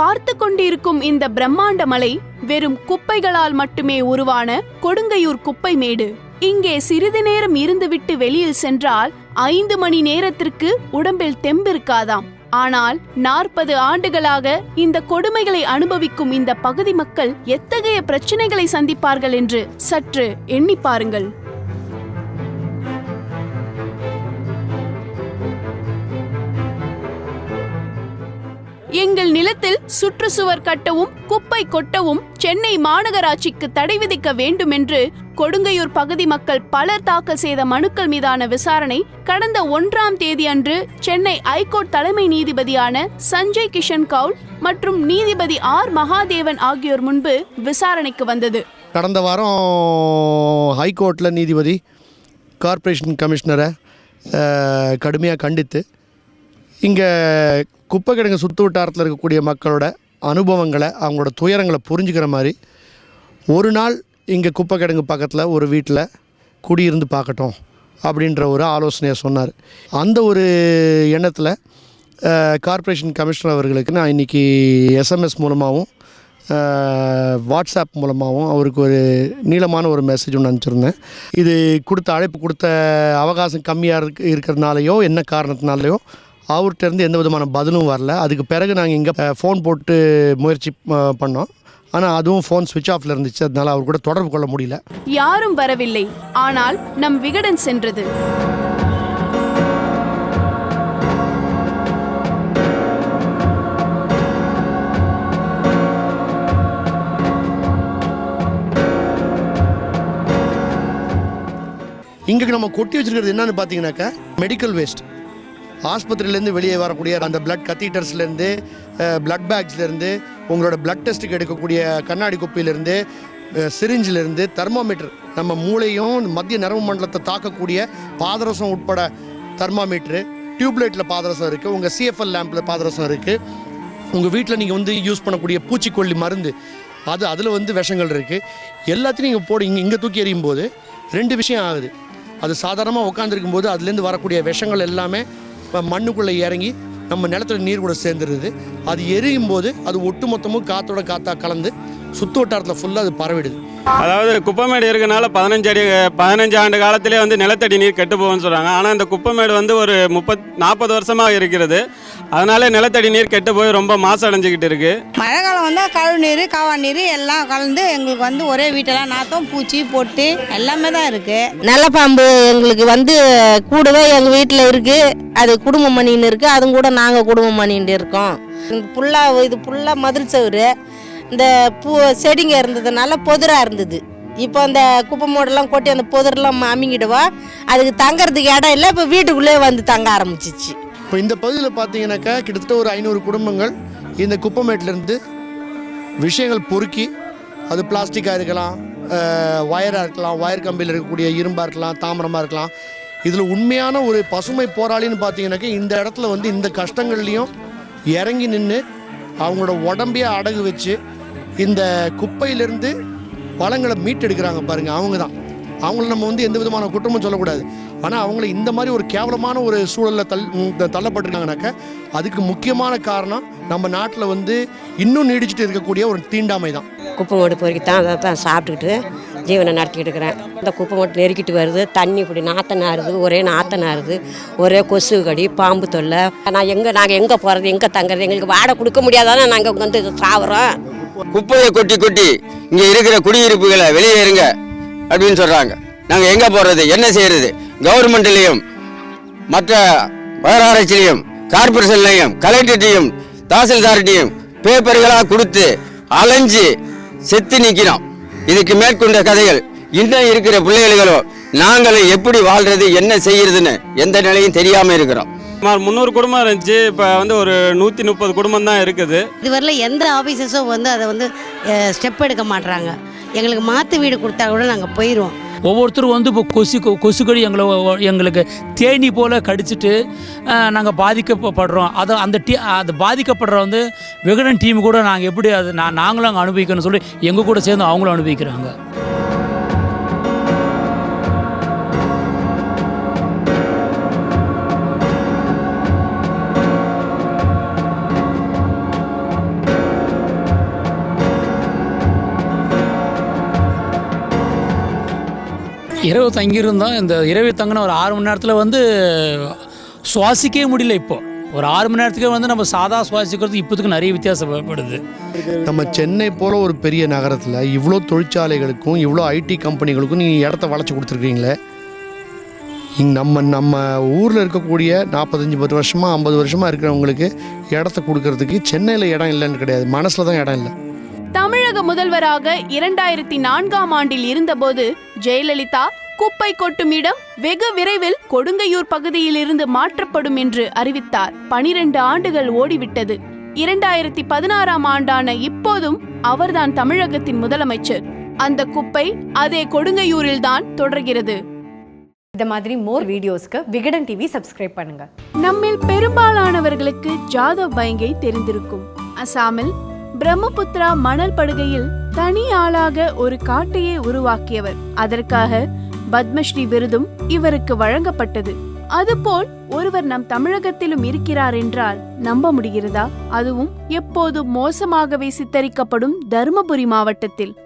பார்த்து கொண்டிருக்கும் இந்த பிரம்மாண்ட மலை வெறும் குப்பைகளால் மட்டுமே உருவான கொடுங்கையூர் குப்பை மேடு. இங்கே சிறிது நேரம் இருந்துவிட்டு வெளியில் சென்றால் 5 மணி நேரத்திற்கு உடம்பில் தெம்பிருக்காதாம். ஆனால் 40 ஆண்டுகளாக இந்த கொடுமைகளை அனுபவிக்கும் இந்த பகுதி மக்கள் எத்தகைய பிரச்சனைகளை சந்திப்பார்கள் என்று சற்று எண்ணி பாருங்கள். எங்கள் நிலத்தில் சுற்றுச்சுவர் கட்டவும் குப்பை கொட்டவும் சென்னை மாநகராட்சிக்கு தடை விதிக்க வேண்டும் என்று கொடுங்கையூர் பகுதி மக்கள் பலர் தாக்கல் செய்த மனுக்கள் மீதான விசாரணை கடந்த 1ஆம் தேதி அன்று சென்னை ஐகோர்ட் தலைமை நீதிபதியான சஞ்சய் கிஷன் கவுல் மற்றும் நீதிபதி ஆர் மகாதேவன் ஆகியோர் முன்பு விசாரணைக்கு வந்தது. கடந்த வாரம் ஹைகோர்ட்டில் நீதிபதி கார்ப்பரேஷன் கமிஷனரை கடுமையாக கண்டித்து இங்கே குப்பை கிடங்கு சுற்று வட்டாரத்தில் இருக்கக்கூடிய மக்களோட அனுபவங்களை அவங்களோட துயரங்களை புரிஞ்சுக்கிற மாதிரி ஒரு நாள் இங்கே குப்பை கிடங்கு பக்கத்தில் ஒரு வீட்டில் குடியிருந்து பார்க்கட்டும் அப்படின்ற ஒரு ஆலோசனையை சொன்னார். அந்த ஒரு எண்ணத்தில் கார்ப்பரேஷன் கமிஷனர் அவர்களுக்கு நான் இன்றைக்கி எஸ்எம்எஸ் மூலமாகவும் வாட்ஸ்அப் மூலமாகவும் அவருக்கு ஒரு நீளமான ஒரு மெசேஜ் ஒன்று அனுப்பிச்சிருந்தேன். இது அழைப்பு கொடுத்த அவகாசம் கம்மியாக இருக்கிறதுனாலையோ என்ன காரணத்தினாலையோ அவர்கிட்டருந்து எந்த விதமான பதிலும் வரல. அதுக்கு பிறகு நாங்கள் இங்கே ஃபோன் போட்டு முயற்சி பண்ணோம். ஆனால் அதுவும் ஃபோன் ஸ்விட்ச் ஆஃப்ல இருந்துச்சு. அதனால அவர் கூட தொடர்பு கொள்ள முடியல. யாரும் வரவில்லை. ஆனால் நம் விகடன் சென்றது. இங்கே நம்ம கொட்டி வச்சிருக்கிறது என்னன்னு பார்த்தீங்கன்னாக்கா மெடிக்கல் வேஸ்ட். ஆஸ்பத்திரியிலேருந்து வெளியே வரக்கூடிய அந்த பிளட் கத்தீட்டர்ஸ்லேருந்து பிளட் பேக்ஸ்லேருந்து உங்களோட பிளட் டெஸ்ட்டுக்கு எடுக்கக்கூடிய கண்ணாடி குப்பையிலேருந்து சிரிஞ்சிலேருந்து தெர்மாமீட்டர், நம்ம மூளையும் மத்திய நரம்பு மண்டலத்தை தாக்கக்கூடிய பாதரசம் உட்பட தெர்மாமீட்ரு, டியூப்லைட்டில் பாதரசம் இருக்குது, உங்கள் சிஎஃப்எல் லேம்பில் பாதரசம் இருக்குது, உங்கள் வீட்டில் நீங்கள் யூஸ் பண்ணக்கூடிய பூச்சிக்கொல்லி மருந்து அதில் விஷங்கள் இருக்குது. எல்லாத்தையும் நீங்கள் போடு இங்கே தூக்கி எறியும் போது 2 விஷயம் ஆகுது. அது சாதாரணமாக உட்காந்துருக்கும் போது அதுலேருந்து வரக்கூடிய விஷங்கள் எல்லாமே மண்ணுக்குள்ளே இறங்கி நம்ம நிலத்தோட நீர் கூட சேர்ந்துருது. அது எரியும் போது அது ஒட்டுமொத்தமும் காற்றா கலந்து சுற்று வட்டாரத்தில் ஃபுல்லாக அது பரவிடுது. அதாவது குப்பைமேடு இருக்கனால 15 ஆண்டு காலத்திலே நிலத்தடி நீர் கெட்டு போகும்னு சொல்கிறாங்க. ஆனால் இந்த குப்பைமேடு ஒரு 40 வருஷமாக இருக்கிறது. அதனால நிலத்தடி நீர் கெட்டு போய் ரொம்ப மாசடைஞ்சிக்கிட்டு இருக்கு. மழை காலம் வந்தால் கழுவு நீர் காவா நீர் எல்லாம் கலந்து எங்களுக்கு ஒரே வீட்டெல்லாம் நாத்தம் பூச்சி பொட்டு எல்லாமே தான் இருக்குது. நிலப்பாம்பு எங்களுக்கு கூடவே எங்கள் வீட்டில் இருக்குது. அது குடும்பம் பண்ணின்னு இருக்குது. அதுவும் கூட நாங்கள் குடும்பம் பண்ணிட்டு இருக்கோம். இது ஃபுல்லாக மதில் சவுறு, இந்த செடிங்க இருந்ததுனால பொதுராக இருந்தது. இப்போ அந்த குப்பை மூடெல்லாம் கொட்டி அந்த பொதுரெல்லாம் அமிங்கிடுவா. அதுக்கு தங்கறதுக்கு இடம் இல்லை. இப்போ வீட்டுக்குள்ளே தங்க ஆரம்பிச்சிச்சு. இப்போ இந்த பகுதியில் பார்த்தீங்கன்னாக்கா கிட்டத்தட்ட ஒரு 500 குடும்பங்கள் இந்த குப்பைமேட்டிலேருந்து விஷயங்கள் பொறுக்கி, அது பிளாஸ்டிக்காக இருக்கலாம், ஒயராக இருக்கலாம், ஒயர் கம்பியில் இருக்கக்கூடிய இரும்பாக இருக்கலாம், தாமிரமாக இருக்கலாம். இதில் உண்மையான ஒரு பசுமை போராளின்னு பார்த்தீங்கன்னாக்கா இந்த இடத்துல இந்த கஷ்டங்கள்லேயும் இறங்கி நின்று அவங்களோட உடம்பையே அடகு வச்சு இந்த குப்பையிலேருந்து வளங்களை மீட்டெடுக்கிறாங்க பாருங்கள். அவங்க தான். அவங்கள நம்ம எந்த விதமான குற்றமும் சொல்லக்கூடாது. ஆனால் அவங்கள இந்த மாதிரி ஒரு கேவலமான ஒரு சூழலில் தள்ளப்பட்டிருக்காங்கனாக்கா அதுக்கு முக்கியமான காரணம் நம்ம நாட்டில் இன்னும் நீடிச்சுட்டு இருக்கக்கூடிய ஒரு தீண்டாமை தான். குப்பை மூட்டை பொறுக்கி தான் அதை தான் சாப்பிட்டுக்கிட்டு ஜீவனை நடத்திக்கிட்டு இருக்கிறேன். இந்த குப்பை மூட்டை நெருக்கிட்டு வருது. தண்ணி இப்படி நாத்தனாருது, ஒரே நாத்தனாருது, ஒரே கொசு கடி, பாம்பு தொல்லை. நாங்கள் எங்கே போகிறது, எங்கே தங்குறது, எங்களுக்கு வாடகை கொடுக்க முடியாதானே நாங்கள் சாவுறோம். குப்பையை கொட்டி இங்கே இருக்கிற குடியிருப்புகளை வெளியேறுங்க அப்படின்னு சொல்கிறாங்க. நாங்கள் எங்கே போகிறது, என்ன செய்கிறது? கவர்மெண்ட்லேயும் மற்ற மாநகராட்சியிலையும் கார்பரேஷன்லையும் கலெக்டர்ட்டையும் தாசில்தார்ட்டையும் பேப்பர்களாக கொடுத்து அலைஞ்சு செத்து நிற்கிறோம். இதுக்கு மேற்கொண்ட கதைகள் இன்னும் இருக்கிற பிள்ளைகளோ நாங்களும் எப்படி வாழ்றது, என்ன செய்யறதுன்னு எந்த நிலையும் தெரியாமல் இருக்கிறோம். 300 குடும்பம் இருந்துச்சு. இப்போ ஒரு 130 குடும்பம் தான் இருக்குது. இதுவரையில் எந்த ஆஃபீஸஸும் அதை ஸ்டெப் எடுக்க மாட்டுறாங்க. எங்களுக்கு மாற்று வீடு கொடுத்தா கூட நாங்கள் போயிடுவோம். ஒவ்வொருத்தரும் இப்போ கொசுக்கடி எங்களுக்கு தேனி போல் கடிச்சிட்டு நாங்கள் பாதிக்கப்படுறோம். அது பாதிக்கப்படுற விகடன் டீம் கூட நாங்கள் எப்படி நாங்களும் அங்கே அனுபவிக்கணும்னு சொல்லி எங்கள் கூட சேர்ந்து அவங்களும் அனுபவிக்கிறாங்க. இரவு தங்கியிருந்தோம். இந்த இரவு தங்கின ஒரு 6 மணி நேரத்தில் வந்து சுவாசிக்கவே முடியல. இப்போ ஒரு 6 மணி நேரத்துக்கு வந்து நம்ம சாதா சுவாசிக்கிறது இப்போதுக்கு நிறைய வித்தியாசப்படுது. நம்ம சென்னை போல ஒரு பெரிய நகரத்தில் இவ்வளோ தொழிற்சாலைகளுக்கும் இவ்வளோ ஐடி கம்பெனிகளுக்கும் நீங்கள் இடத்த வளைச்சி கொடுத்துருக்கீங்களே. நம்ம ஊரில் இருக்கக்கூடிய 45 வருஷமாக 50 வருஷமாக இருக்கிறவங்களுக்கு இடத்த கொடுக்கறதுக்கு சென்னையில் இடம் இல்லைன்னு கிடையாது, மனசில் தான் இடம் இல்லை. தமிழக முதல்வராக 2004ஆம் ஆண்டில் இருந்தபோது ஜெயலலிதா குப்பை கொட்டும் இடம் வெகு விரைவில் கொடுங்கையூர் பகுதியில் இருந்து மாற்றப்படும் என்று அறிவித்தார். 12 ஆண்டுகள் ஓடிவிட்டது. 2016ஆம் ஆண்டான இப்போதும் அவர்தான் தமிழகத்தின் முதலமைச்சர். அந்த குப்பை அதே கொடுங்கையூரில் தான் தொடர்கிறது. இந்த மாதிரி மோர் வீடியோஸ்க்கு விகடன் டிவி சப்ஸ்கிரைப் பண்ணுங்க. நம்மில் பெரும்பாலானவர்களுக்கு ஜாதவ் பைங்கை தெரிந்திருக்கும். அசாமில் பிரம்மபுத்திரா மணல் படுகையில் தனி ஆளாக ஒரு காட்டையே உருவாக்கியவர். அதற்காக பத்மஸ்ரீ விருதும் இவருக்கு வழங்கப்பட்டது. அதுபோல் ஒருவர் நம் தமிழகத்திலும் இருக்கிறார் என்றால் நம்ப முடிகிறதா? அதுவும் எப்போதும் மோசமாகவே சித்தரிக்கப்படும் தருமபுரி மாவட்டத்தில்.